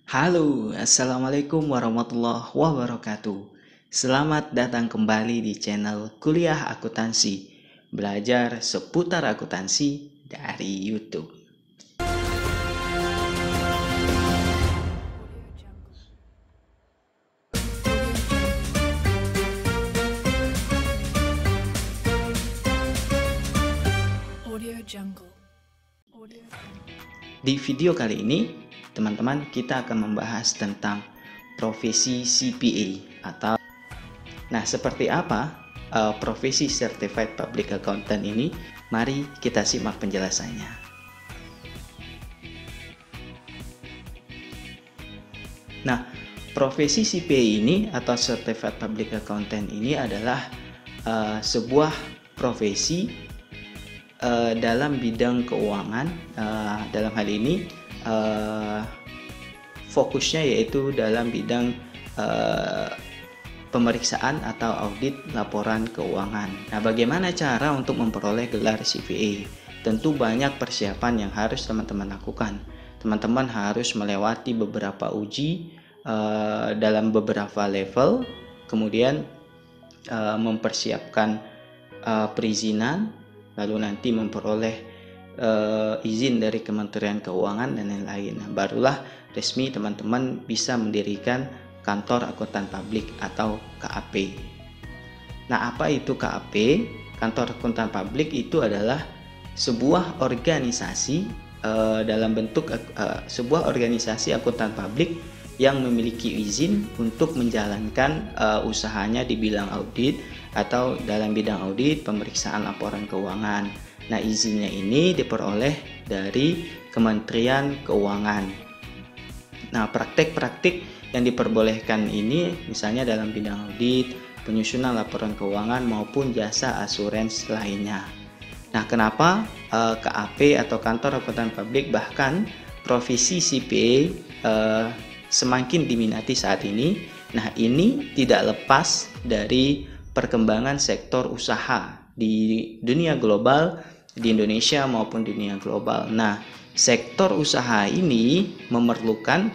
Halo, Assalamualaikum warahmatullahi wabarakatuh. Selamat datang kembali di channel Kuliah Akuntansi, belajar seputar akuntansi dari YouTube. Di video kali ini, teman-teman, kita akan membahas tentang profesi CPA atau seperti apa profesi Certified Public Accountant ini? Mari kita simak penjelasannya. Nah, profesi CPA ini atau Certified Public Accountant ini adalah sebuah profesi dalam bidang keuangan. Dalam hal ini fokusnya yaitu dalam bidang pemeriksaan atau audit laporan keuangan. Nah, bagaimana cara untuk memperoleh gelar CPA? Tentu banyak persiapan yang harus teman-teman lakukan. Teman-teman harus melewati beberapa uji dalam beberapa level, kemudian mempersiapkan perizinan, lalu nanti memperoleh izin dari Kementerian Keuangan dan lain-lain. Nah, barulah resmi teman-teman bisa mendirikan kantor akuntan publik atau KAP. Nah, apa itu KAP? Kantor akuntan publik itu adalah sebuah organisasi dalam bentuk sebuah organisasi akuntan publik yang memiliki izin untuk menjalankan usahanya di bidang audit atau dalam bidang audit pemeriksaan laporan keuangan. Nah, izinnya ini diperoleh dari Kementerian Keuangan. Nah, praktek-praktik yang diperbolehkan ini misalnya dalam bidang audit, penyusunan laporan keuangan maupun jasa asuransi lainnya. Nah, kenapa KAP atau kantor akuntan publik bahkan profesi CPA semakin diminati saat ini? Nah, ini tidak lepas dari perkembangan sektor usaha di dunia global, di Indonesia maupun dunia global. Nah, sektor usaha ini memerlukan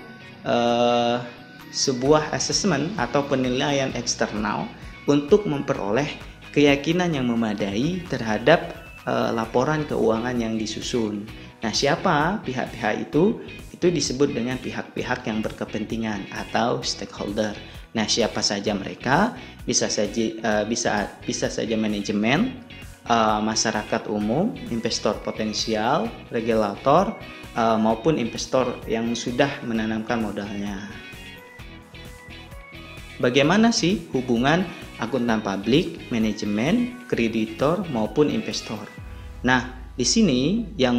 sebuah asesmen atau penilaian eksternal untuk memperoleh keyakinan yang memadai terhadap laporan keuangan yang disusun. Nah, siapa pihak-pihak itu? Itu disebut dengan pihak-pihak yang berkepentingan atau stakeholder. Nah, siapa saja mereka? Bisa saja manajemen, masyarakat umum, investor potensial, regulator, maupun investor yang sudah menanamkan modalnya. Bagaimana sih hubungan akuntan publik, manajemen, kreditor maupun investor? Nah, di sini yang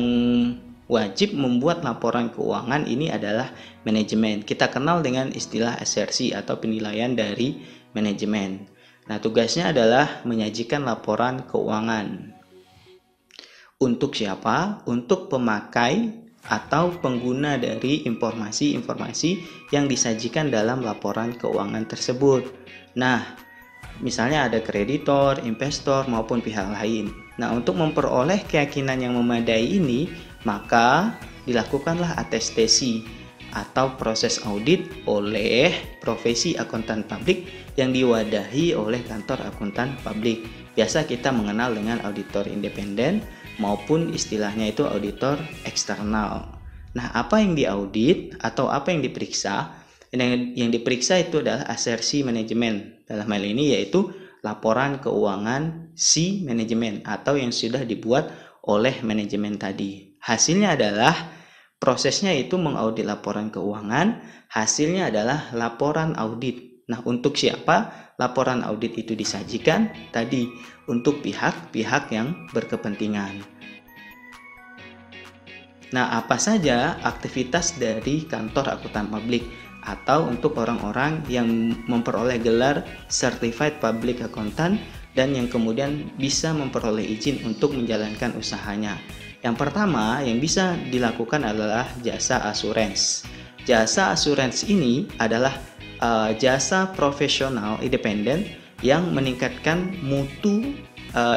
wajib membuat laporan keuangan ini adalah manajemen. Kita kenal dengan istilah SRC atau penilaian dari manajemen. Nah, tugasnya adalah menyajikan laporan keuangan. Untuk siapa? Untuk pemakai atau pengguna dari informasi-informasi yang disajikan dalam laporan keuangan tersebut. Nah, misalnya ada kreditor, investor, maupun pihak lain. Nah, untuk memperoleh keyakinan yang memadai ini, maka dilakukanlah atestasi atau proses audit oleh profesi akuntan publik yang diwadahi oleh kantor akuntan publik. Biasa kita mengenal dengan auditor independen maupun istilahnya itu auditor eksternal. Nah, apa yang diaudit atau apa yang diperiksa? Yang diperiksa itu adalah asersi manajemen. Dalam hal ini yaitu laporan keuangan si manajemen atau yang sudah dibuat oleh manajemen tadi. Hasilnya adalah prosesnya itu mengaudit laporan keuangan, hasilnya adalah laporan audit. Nah, untuk siapa laporan audit itu disajikan? Tadi untuk pihak-pihak yang berkepentingan. Nah, apa saja aktivitas dari kantor akuntan publik atau untuk orang-orang yang memperoleh gelar Certified Public Accountant dan yang kemudian bisa memperoleh izin untuk menjalankan usahanya? Yang pertama yang bisa dilakukan adalah jasa asuransi. Jasa asuransi ini adalah jasa profesional independen yang meningkatkan mutu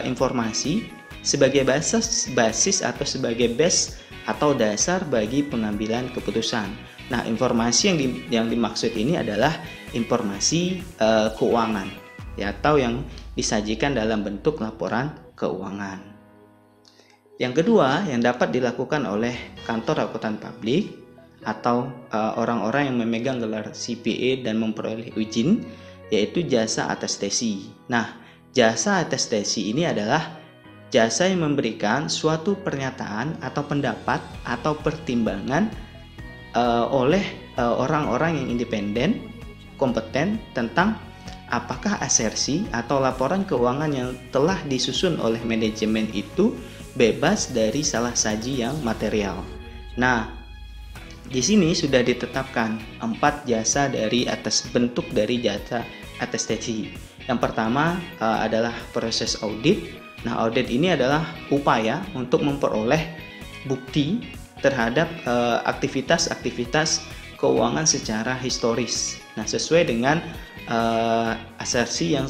informasi sebagai basis atau sebagai base atau dasar bagi pengambilan keputusan. Nah, informasi yang dimaksud ini adalah informasi keuangan, ya, atau yang disajikan dalam bentuk laporan keuangan. Yang kedua yang dapat dilakukan oleh kantor akuntan publik atau orang-orang yang memegang gelar CPA dan memperoleh izin, yaitu jasa atestasi. Nah, jasa atestasi ini adalah jasa yang memberikan suatu pernyataan atau pendapat atau pertimbangan oleh orang-orang yang independen, kompeten tentang apakah asersi atau laporan keuangan yang telah disusun oleh manajemen itu bebas dari salah saji yang material. Nah, di sini sudah ditetapkan 4 jasa dari atas bentuk dari jasa atestasi. Yang pertama adalah proses audit. Nah, audit ini adalah upaya untuk memperoleh bukti terhadap aktivitas-aktivitas keuangan secara historis. Nah, sesuai dengan asersi yang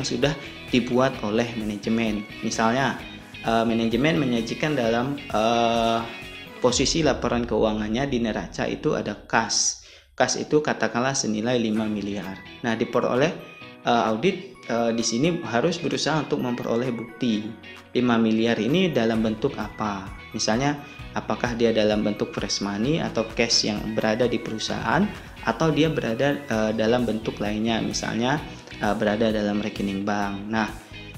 sudah dibuat oleh manajemen. Misalnya, manajemen menyajikan dalam posisi laporan keuangannya di neraca itu ada kas. Kas itu katakanlah senilai 5 miliar. Nah, diperoleh audit di sini harus berusaha untuk memperoleh bukti 5 miliar ini dalam bentuk apa. Misalnya, apakah dia dalam bentuk fresh money atau cash yang berada di perusahaan, atau dia berada dalam bentuk lainnya, misalnya berada dalam rekening bank. Nah,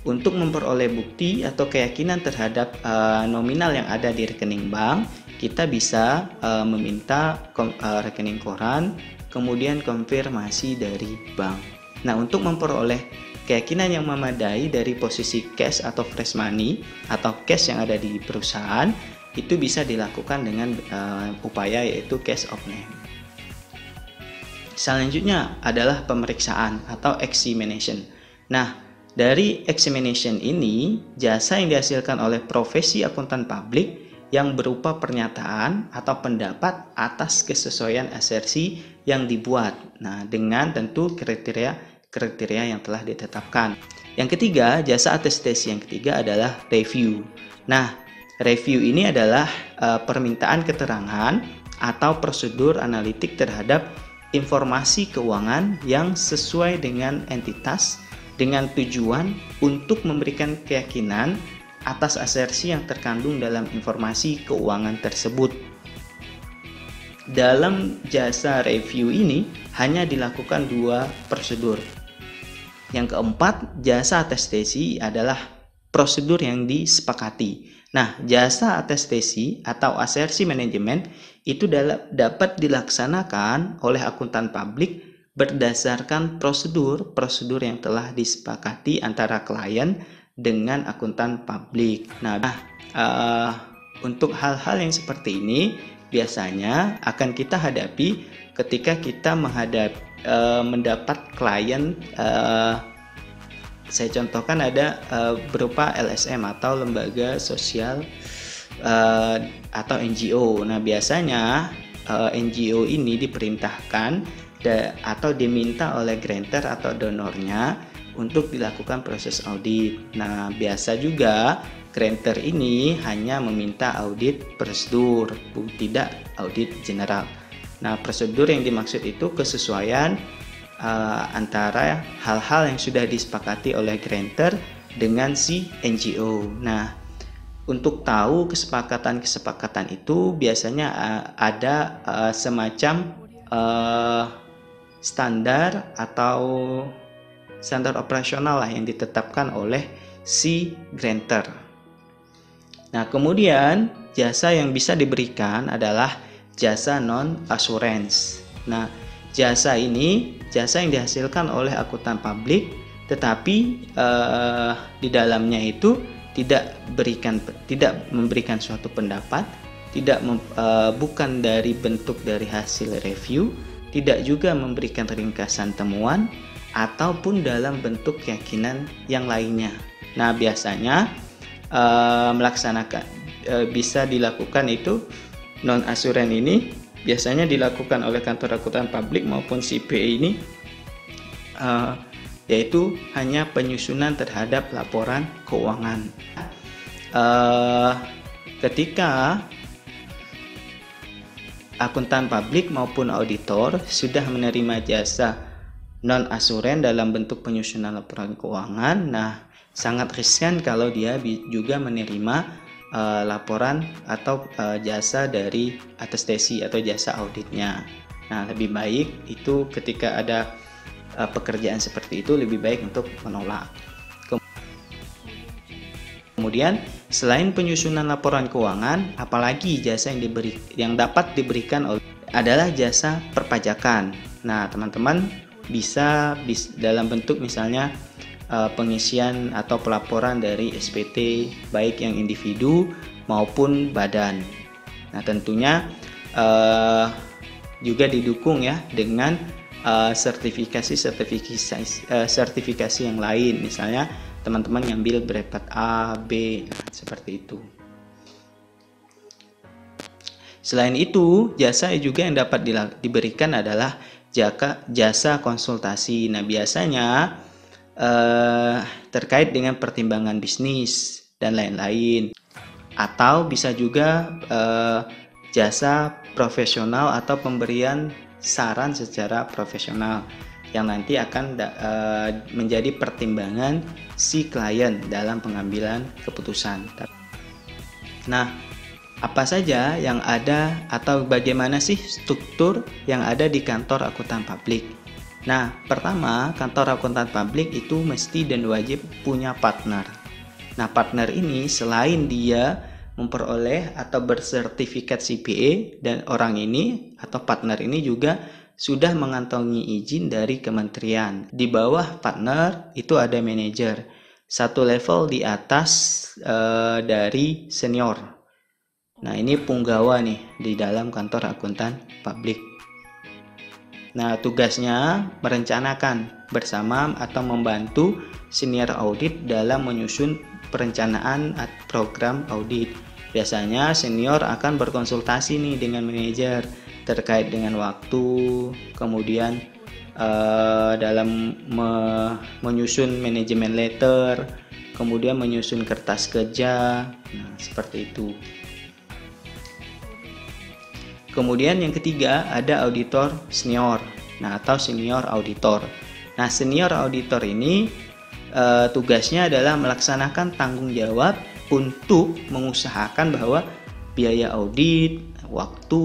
untuk memperoleh bukti atau keyakinan terhadap nominal yang ada di rekening bank, kita bisa meminta rekening koran, kemudian konfirmasi dari bank. Nah, untuk memperoleh keyakinan yang memadai dari posisi cash atau fresh money atau cash yang ada di perusahaan, itu bisa dilakukan dengan upaya yaitu cash of name. Selanjutnya adalah pemeriksaan atau examination. Nah, dari examination ini, jasa yang dihasilkan oleh profesi akuntan publik yang berupa pernyataan atau pendapat atas kesesuaian asersi yang dibuat. Nah, dengan tentu kriteria yang telah ditetapkan. Yang ketiga, jasa atestasi yang ketiga adalah review. Nah, review ini adalah permintaan keterangan atau prosedur analitik terhadap informasi keuangan yang sesuai dengan entitas dengan tujuan untuk memberikan keyakinan atas asersi yang terkandung dalam informasi keuangan tersebut. Dalam jasa review ini hanya dilakukan 2 prosedur. Yang keempat, jasa atestasi adalah prosedur yang disepakati. Nah, jasa atestasi atau asersi manajemen itu dapat dilaksanakan oleh akuntan publik berdasarkan prosedur yang telah disepakati antara klien dengan akuntan publik. Nah, untuk hal-hal yang seperti ini biasanya akan kita hadapi ketika kita mendapat klien. Saya contohkan ada berupa LSM atau lembaga sosial atau NGO. Nah, biasanya NGO ini diperintahkan atau diminta oleh grantor atau donornya untuk dilakukan proses audit. Nah, biasa juga grantor ini hanya meminta audit prosedur, tidak audit general. Nah, prosedur yang dimaksud itu kesesuaian antara hal-hal yang sudah disepakati oleh grantor dengan si NGO. Nah, untuk tahu kesepakatan itu biasanya ada semacam standar atau standar operasional lah yang ditetapkan oleh si grantor. Nah, kemudian jasa yang bisa diberikan adalah jasa non-assurance. Nah, jasa ini jasa yang dihasilkan oleh akuntan publik, tetapi di dalamnya itu tidak memberikan suatu pendapat, bukan dari bentuk dari hasil review, tidak juga memberikan ringkasan temuan, ataupun dalam bentuk keyakinan yang lainnya. Nah, biasanya melaksanakan bisa dilakukan itu non-asuran ini biasanya dilakukan oleh kantor akuntan publik maupun CPA ini, yaitu hanya penyusunan terhadap laporan keuangan. akuntan publik maupun auditor sudah menerima jasa non-asuren dalam bentuk penyusunan laporan keuangan, nah sangat riskan kalau dia juga menerima laporan atau jasa dari atestasi atau jasa auditnya. Nah, lebih baik itu ketika ada pekerjaan seperti itu lebih baik untuk menolak. Kemudian selain penyusunan laporan keuangan, apalagi jasa yang dapat diberikan adalah jasa perpajakan. Nah, teman-teman bisa dalam bentuk misalnya pengisian atau pelaporan dari SPT baik yang individu maupun badan. Nah, tentunya juga didukung ya dengan sertifikasi yang lain, misalnya teman-teman ngambil berepat A, B, seperti itu. Selain itu, jasa juga yang dapat diberikan adalah jasa konsultasi. Nah, biasanya terkait dengan pertimbangan bisnis dan lain-lain, atau bisa juga jasa profesional atau pemberian saran secara profesional yang nanti akan menjadi pertimbangan si klien dalam pengambilan keputusan. Nah, apa saja yang ada atau bagaimana sih struktur yang ada di kantor akuntan publik? Nah, pertama, kantor akuntan publik itu mesti dan wajib punya partner. Nah, partner ini selain dia memperoleh atau bersertifikat CPA, dan orang ini atau partner ini juga sudah mengantongi izin dari kementerian. Di bawah partner itu ada manajer, satu level di atas dari senior. Nah, ini punggawa nih di dalam kantor akuntan publik. Nah, tugasnya merencanakan bersama atau membantu senior audit dalam menyusun perencanaan program audit. Biasanya senior akan berkonsultasi nih dengan manajer terkait dengan waktu, kemudian dalam menyusun manajemen letter, kemudian menyusun kertas kerja. Nah, seperti itu. Kemudian yang ketiga ada auditor senior, nah atau senior auditor. Nah, senior auditor ini tugasnya adalah melaksanakan tanggung jawab untuk mengusahakan bahwa biaya audit, waktu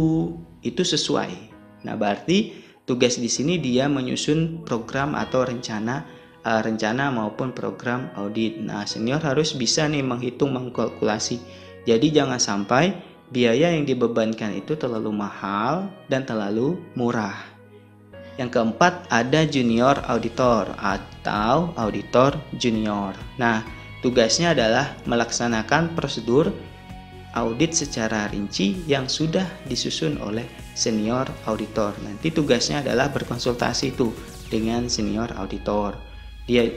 itu sesuai. Nah, berarti tugas di sini dia menyusun program atau rencana maupun program audit. Nah, senior harus bisa nih menghitung, mengkalkulasi. Jadi jangan sampai biaya yang dibebankan itu terlalu mahal dan terlalu murah. Yang keempat ada junior auditor atau auditor junior. Nah, tugasnya adalah melaksanakan prosedur audit secara rinci yang sudah disusun oleh senior auditor. Nanti tugasnya adalah berkonsultasi itu dengan senior auditor. Dia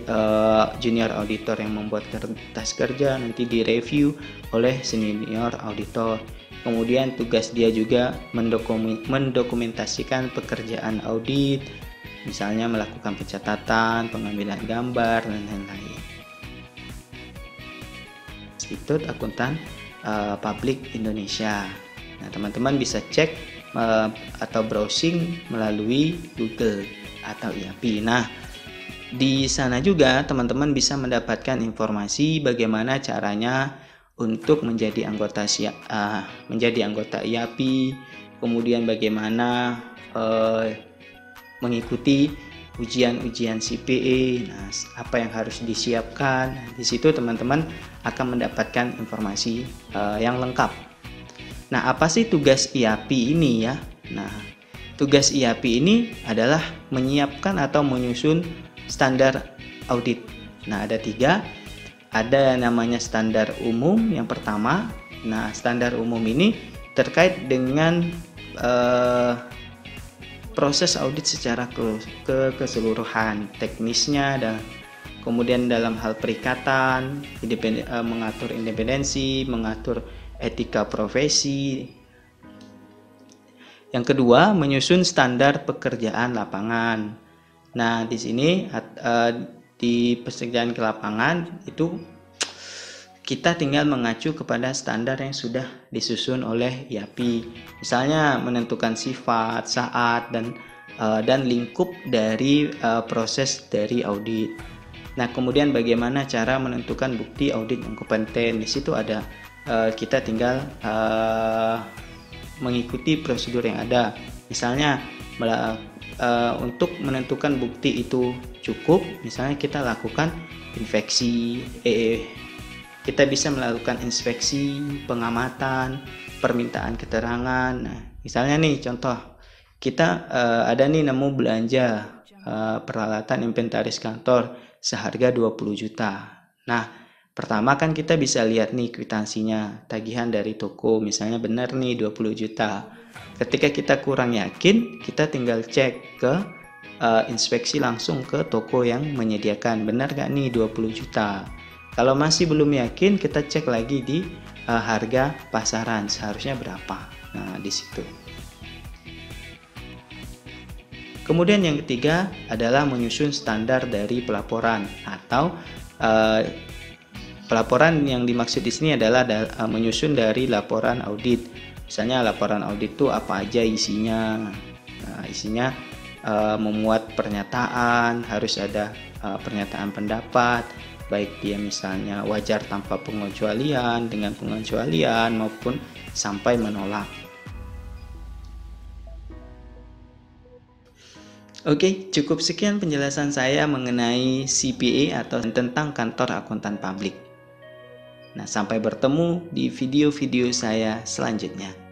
junior auditor yang membuat kertas kerja nanti direview oleh senior auditor. Kemudian tugas dia juga mendokumentasikan pekerjaan audit, misalnya melakukan pencatatan, pengambilan gambar, dan lain-lain. Institut Akuntan Publik Indonesia. Nah, teman-teman bisa cek atau browsing melalui Google atau IAPI. Nah, di sana juga teman-teman bisa mendapatkan informasi bagaimana caranya untuk menjadi anggota IAPI, kemudian bagaimana mengikuti ujian-ujian CPA. Nah, apa yang harus disiapkan? Di situ teman-teman akan mendapatkan informasi yang lengkap. Nah, apa sih tugas IAPI ini ya? Nah, tugas IAPI ini adalah menyiapkan atau menyusun standar audit. Nah, ada 3. Ada namanya standar umum yang pertama. Nah, standar umum ini terkait dengan proses audit secara keseluruhan, teknisnya, dan kemudian dalam hal perikatan, mengatur independensi, mengatur etika profesi. Yang kedua, menyusun standar pekerjaan lapangan. Nah, di sini di pekerjaan ke lapangan itu kita tinggal mengacu kepada standar yang sudah disusun oleh IAPI. Misalnya menentukan sifat, saat, dan lingkup dari proses dari audit. Nah, kemudian bagaimana cara menentukan bukti audit yang kompeten? Di situ ada kita tinggal mengikuti prosedur yang ada. Misalnya untuk menentukan bukti itu cukup, misalnya kita lakukan kita bisa melakukan inspeksi, pengamatan, permintaan keterangan. Nah, misalnya nih contoh, kita ada nih nemu belanja peralatan inventaris kantor seharga 20 juta. Nah, pertama kan kita bisa lihat nih kwitansinya, tagihan dari toko, misalnya benar nih 20 juta. Ketika kita kurang yakin, kita tinggal cek ke inspeksi langsung ke toko yang menyediakan, benar gak nih 20 juta. Kalau masih belum yakin, kita cek lagi di harga pasaran, seharusnya berapa. Nah, di situ. Kemudian yang ketiga adalah menyusun standar dari pelaporan, atau pelaporan yang dimaksud di sini adalah menyusun dari laporan audit. Misalnya laporan audit itu apa aja isinya. Nah, isinya memuat pernyataan, harus ada pernyataan pendapat, baik dia misalnya wajar tanpa pengecualian, dengan pengecualian, maupun sampai menolak. Oke, cukup sekian penjelasan saya mengenai CPA atau tentang kantor akuntan publik. Nah, sampai bertemu di video-video saya selanjutnya.